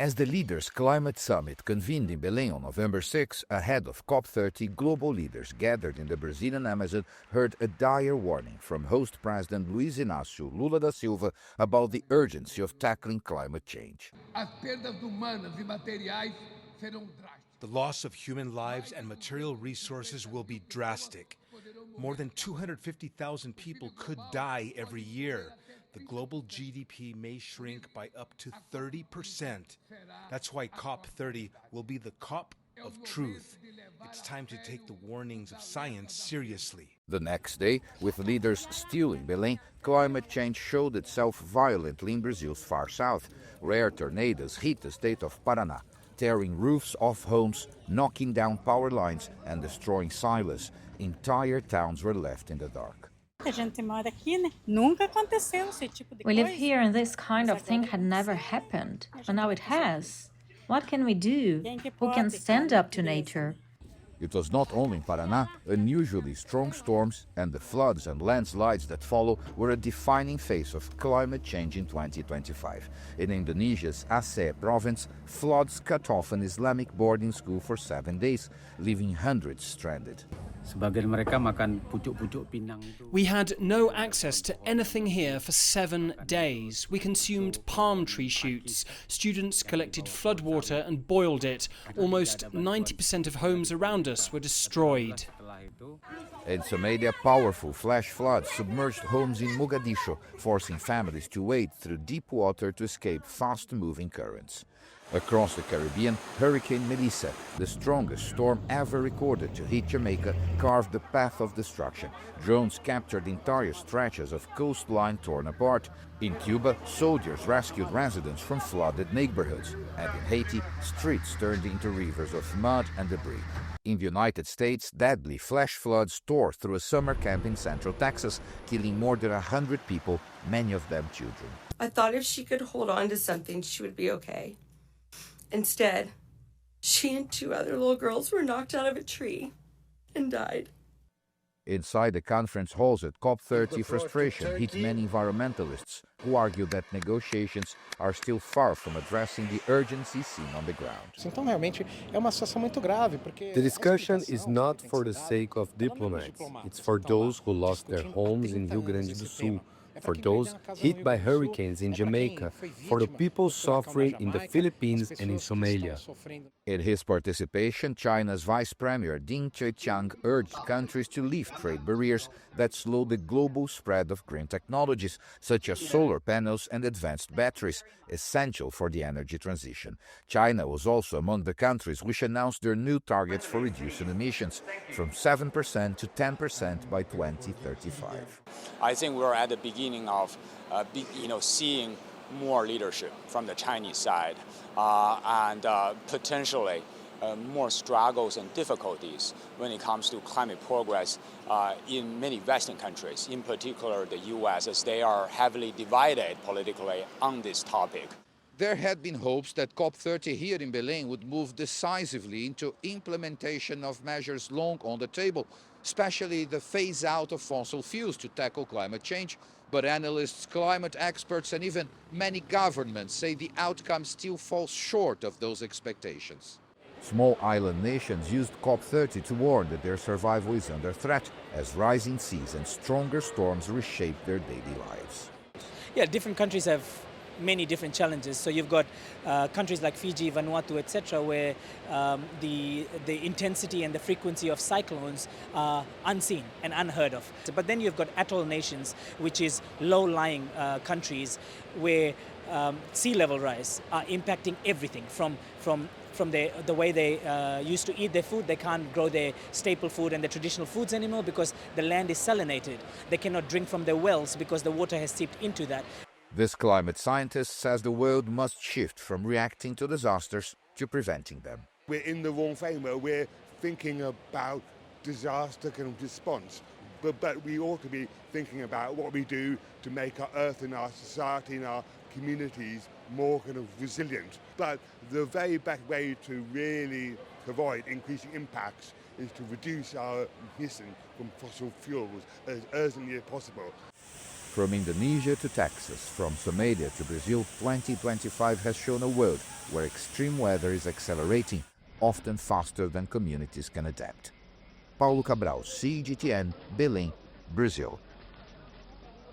As the Leaders Climate Summit convened in Belém on November 6, ahead of COP30, global leaders gathered in the Brazilian Amazon heard a dire warning from host President Luiz Inácio Lula da Silva about the urgency of tackling climate change. The loss of human lives and material resources will be drastic. More than 250,000 people could die every year. The global GDP may shrink by up to 30%. That's why COP30 will be the COP of truth. It's time to take the warnings of science seriously. The next day, with leaders still in Belém, climate change showed itself violently in Brazil's far south. Rare tornadoes hit the state of Paraná, tearing roofs off homes, knocking down power lines, and destroying silos. Entire towns were left in the dark. We live here and this kind of thing had never happened, and now it has. What can we do? Who can stand up to nature? It was not only in Paraná. Unusually strong storms and the floods and landslides that follow were a defining phase of climate change in 2025. In Indonesia's Aceh province, floods cut off an Islamic boarding school for 7 days, leaving hundreds stranded. We had no access to anything here for 7 days. We consumed palm tree shoots. Students collected floodwater and boiled it. Almost 90% of homes around us were destroyed. In Somalia, powerful flash floods submerged homes in Mogadishu, forcing families to wade through deep water to escape fast-moving currents. Across the Caribbean, Hurricane Melissa, the strongest storm ever recorded to hit Jamaica, carved the path of destruction. Drones captured entire stretches of coastline torn apart. In Cuba, soldiers rescued residents from flooded neighborhoods. And in Haiti, streets turned into rivers of mud and debris. In the United States, deadly flash floods tore through a summer camp in Central Texas, killing more than 100 people, many of them children. I thought if she could hold on to something, she would be okay. Instead, she and 2 other little girls were knocked out of a tree and died. Inside the conference halls at COP30, frustration hit many environmentalists who argue that negotiations are still far from addressing the urgency seen on the ground. The discussion is not for the sake of diplomats. It's for those who lost their homes in Rio Grande do Sul, for those hit by hurricanes in Jamaica, for the people suffering in the Philippines and in Somalia. In his participation, China's Vice Premier Ding Keqiang urged countries to lift trade barriers that slow the global spread of green technologies, such as solar panels and advanced batteries, essential for the energy transition. China was also among the countries which announced their new targets for reducing emissions, from 7% to 10% by 2035. I think we're at the beginning of seeing more leadership from the Chinese side and potentially more struggles and difficulties when it comes to climate progress in many Western countries, in particular the U.S., as they are heavily divided politically on this topic. There had been hopes that COP30 here in Belém would move decisively into implementation of measures long on the table, especially the phase-out of fossil fuels to tackle climate change. But analysts, climate experts, and even many governments say the outcome still falls short of those expectations. Small island nations used COP30 to warn that their survival is under threat as rising seas and stronger storms reshape their daily lives. Yeah, different countries have many different challenges. So you've got countries like Fiji, Vanuatu, etc., where the intensity and the frequency of cyclones are unseen and unheard of. But then you've got atoll nations, which is low-lying countries where sea level rise are impacting everything from the way they used to eat their food. They can't grow their staple food and their traditional foods anymore because the land is salinated. They cannot drink from their wells because the water has seeped into that. This climate scientist says the world must shift from reacting to disasters to preventing them. We're in the wrong framework. We're thinking about disaster kind of response, but we ought to be thinking about what we do to make our earth and our society and our communities more kind of resilient. But the very best way to really avoid increasing impacts is to reduce our emissions from fossil fuels as urgently as possible. From Indonesia to Texas, from Somalia to Brazil, 2025 has shown a world where extreme weather is accelerating, often faster than communities can adapt. Paulo Cabral, CGTN, Belém, Brazil.